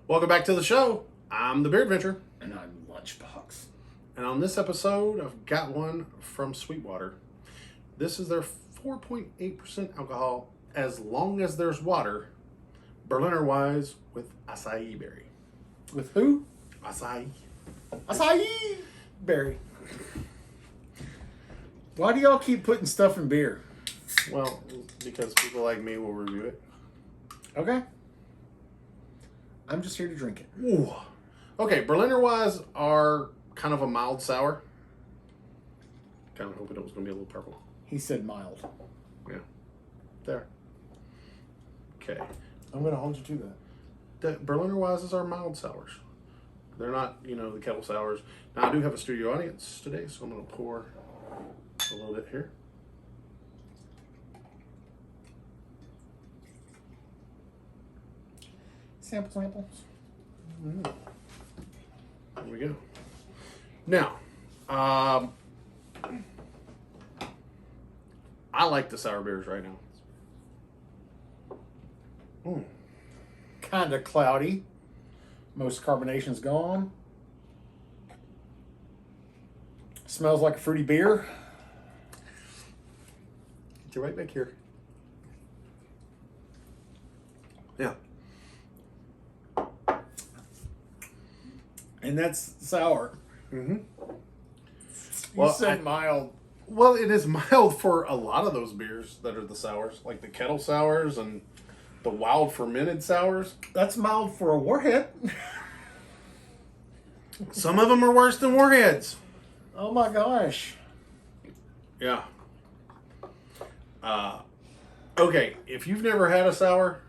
Welcome back to the show. I'm the Beer Adventure. And I'm Lunchbox. And on this episode, I've got one from Sweetwater. This is their 4.8% alcohol, as long as there's water, Berliner Weisse with acai berry. With who? Acai. Acai berry. Why do y'all keep putting stuff in beer? Well, because people like me will review it. Okay. I'm just here to drink it. Ooh. Okay, Berliner Weisse are kind of a mild sour. Kind of hoping it was going to be a little purple. He said mild. Yeah. There. Okay. I'm going to hold you to that. The Berliner Weisses are mild sours. They're not, the kettle sours. Now, I do have a studio audience today, so I'm going to pour a little bit here. Samples. There we go. Now, I like the sour beers right now. Kind of cloudy. Most carbonation's gone. Smells like a fruity beer. Get you right back here. Yeah. And that's sour. Mm-hmm. You said mild. Well, it is mild for a lot of those beers that are the sours, like the kettle sours and the wild fermented sours. That's mild for a warhead. Some of them are worse than warheads. Oh my gosh. Yeah. Okay, if you've never had a sour,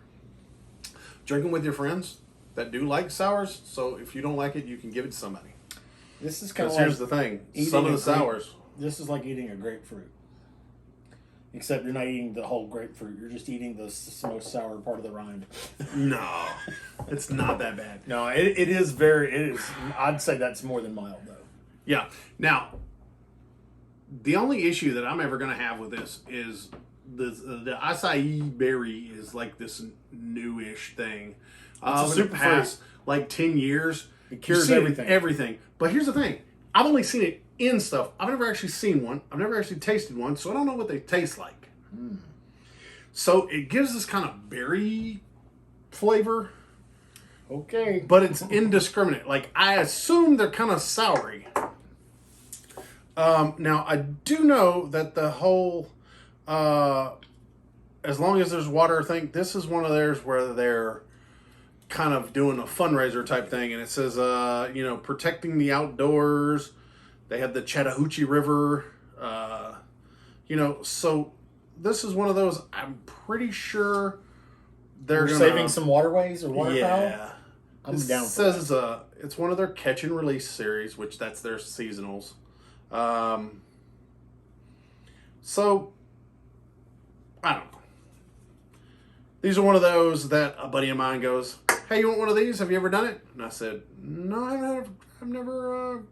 drink them with your friends that do like sours. So if you don't like it, you can give it to somebody. This is kind of like here's the thing. Some of the sours. This is like eating a grapefruit. Except you're not eating the whole grapefruit. You're just eating the most sour part of the rind. No, it's not that bad. No, it is. I'd say that's more than mild, though. Yeah. Now, the only issue that I'm ever going to have with this is the acai berry is like this newish thing. It's a in the super past, like 10 years. It cures everything. Everything. But here's the thing. I've only seen it in stuff. I've never actually seen one. I've never actually tasted one, so I don't know what they taste like. So it gives this kind of berry flavor. Okay. But it's indiscriminate. Like, I assume they're kind of soury. Now, I do know that the whole, as long as there's water thing, this is one of theirs where they're kind of doing a fundraiser type thing. And it says, protecting the outdoors. They have the Chattahoochee River. So this is one of those, I'm pretty sure they're saving some waterways or waterfowl. Yeah. I'm down for says that. It's one of their catch and release series, which that's their seasonals. So I don't know. These are one of those that a buddy of mine goes, "Hey, you want one of these? Have you ever done it?" And I said, "No, I've never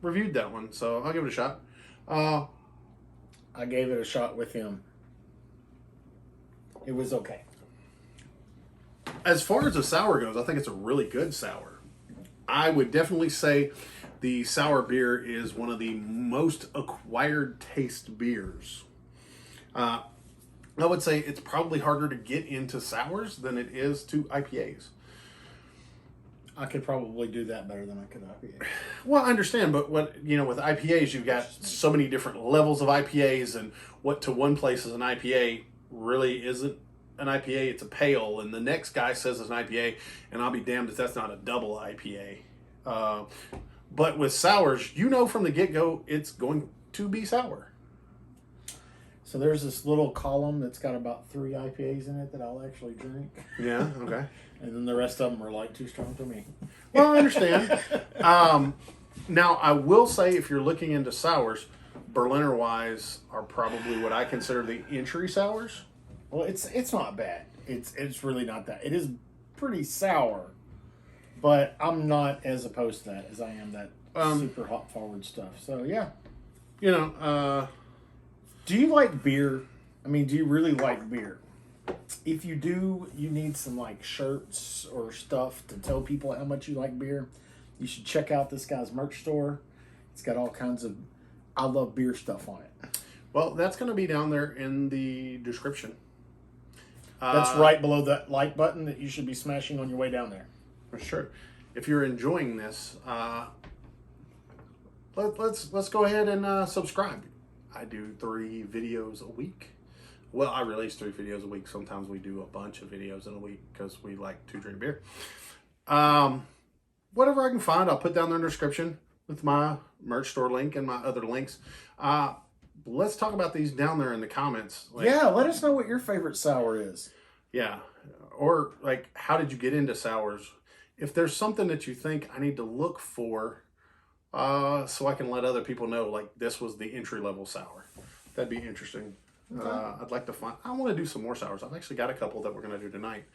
reviewed that one, so I'll give it a shot." I gave it a shot with him. It was okay. As far as the sour goes, I think it's a really good sour. I would definitely say the sour beer is one of the most acquired taste beers. I would say it's probably harder to get into sours than it is to IPAs. I could probably do that better than I could IPA. Well, I understand, but with IPAs, you've got so many different levels of IPAs, and what to one place is an IPA really isn't an IPA, it's a pale, and the next guy says it's an IPA, and I'll be damned if that's not a double IPA. But with sours, from the get-go, it's going to be sour. So there's this little column that's got about 3 IPAs in it that I'll actually drink. Yeah, okay. And then the rest of them are like too strong for me. Well, I understand. Now, I will say, if you're looking into sours, Berliner Weisse are probably what I consider the entry sours. Well, it's not bad. It's really not that. It is pretty sour, but I'm not as opposed to that as I am that super hop forward stuff. So yeah, Do you like beer? I mean, do you really like beer? if you do, you need some like shirts or stuff to tell people how much you like beer. You should check out this guy's merch store. It's got all kinds of I love beer stuff on it. Well, that's going to be down there in the description. That's right below that like button that you should be smashing on your way down there. For sure. If you're enjoying this, let's go ahead and subscribe. I do 3 videos a week. Well, I release 3 videos a week. Sometimes we do a bunch of videos in a week because we like to drink beer. Whatever I can find, I'll put down there in the description with my merch store link and my other links. Let's talk about these down there in the comments. Yeah, let us know what your favorite sour is. Yeah. Or, like, how did you get into sours? If there's something that you think I need to look for so I can let other people know, like, this was the entry-level sour. That'd be interesting. Okay. I'd like to I want to do some more sours. I've actually got a couple that we're going to do tonight.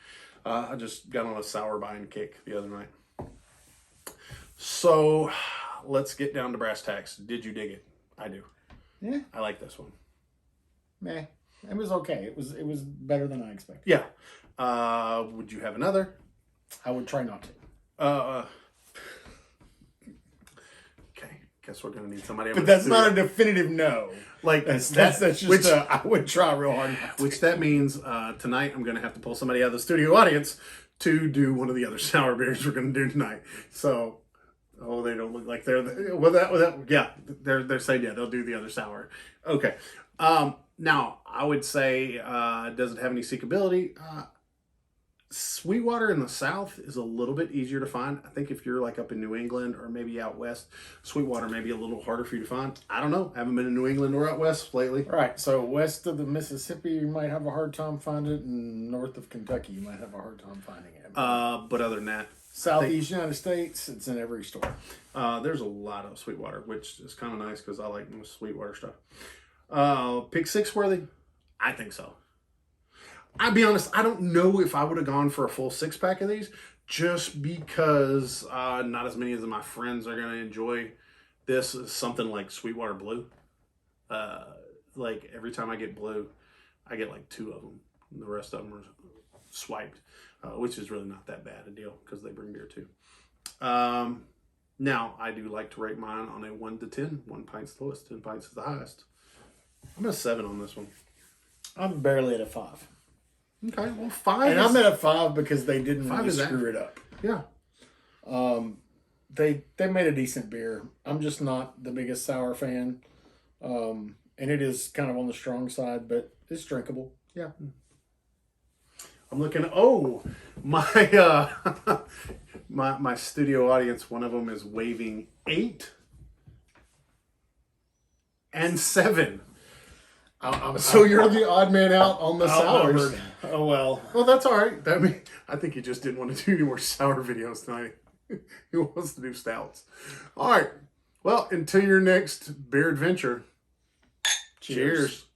I just got on a sour buying kick the other night. So, let's get down to brass tacks. Did you dig it? I do. Yeah. I like this one. Meh. It was okay. It was better than I expected. Yeah. Would you have another? I would try not to. Okay. Guess we're going to need somebody. But that's not a definitive no. Like that's just I would try real hard. Which that means tonight I'm going to have to pull somebody out of the studio audience to do one of the other sour beers we're going to do tonight. So, they don't look like they're they're saying they'll do the other sour. Okay. Now I would say does it have any seekability? Sweetwater in the South is a little bit easier to find. I think if you're like up in New England or maybe out west, Sweetwater may be a little harder for you to find. I don't know. I haven't been in New England or out west lately. Right. So west of the Mississippi, you might have a hard time finding it, and north of Kentucky, you might have a hard time finding it. But other than that, Southeast United States, it's in every store. There's a lot of Sweetwater, which is kind of nice because I like most Sweetwater stuff. Pick 6 worthy? I think so. I'll be honest, I don't know if I would have gone for a full 6-pack of these just because not as many of my friends are going to enjoy this. Something like Sweetwater Blue. Like every time I get blue, I get like 2 of them. And the rest of them are swiped, which is really not that bad a deal because they bring beer too. Now, I do like to rate mine on a 1 to 10. 1 pint's the lowest, 10 pints is the highest. I'm at a 7 on this one. I'm barely at a 5. Okay, well, 5 and I'm at a 5 because they didn't really screw it up. Yeah. They made a decent beer. I'm just not the biggest sour fan. And it is kind of on the strong side, but it's drinkable. Yeah. I'm looking my my studio audience, one of them is waving 8 and 7. So you're the odd man out on the sours. Oh well. Well, that's all right. I think he just didn't want to do any more sour videos tonight. He wants to do stouts. All right. Well, until your next beer adventure. Cheers.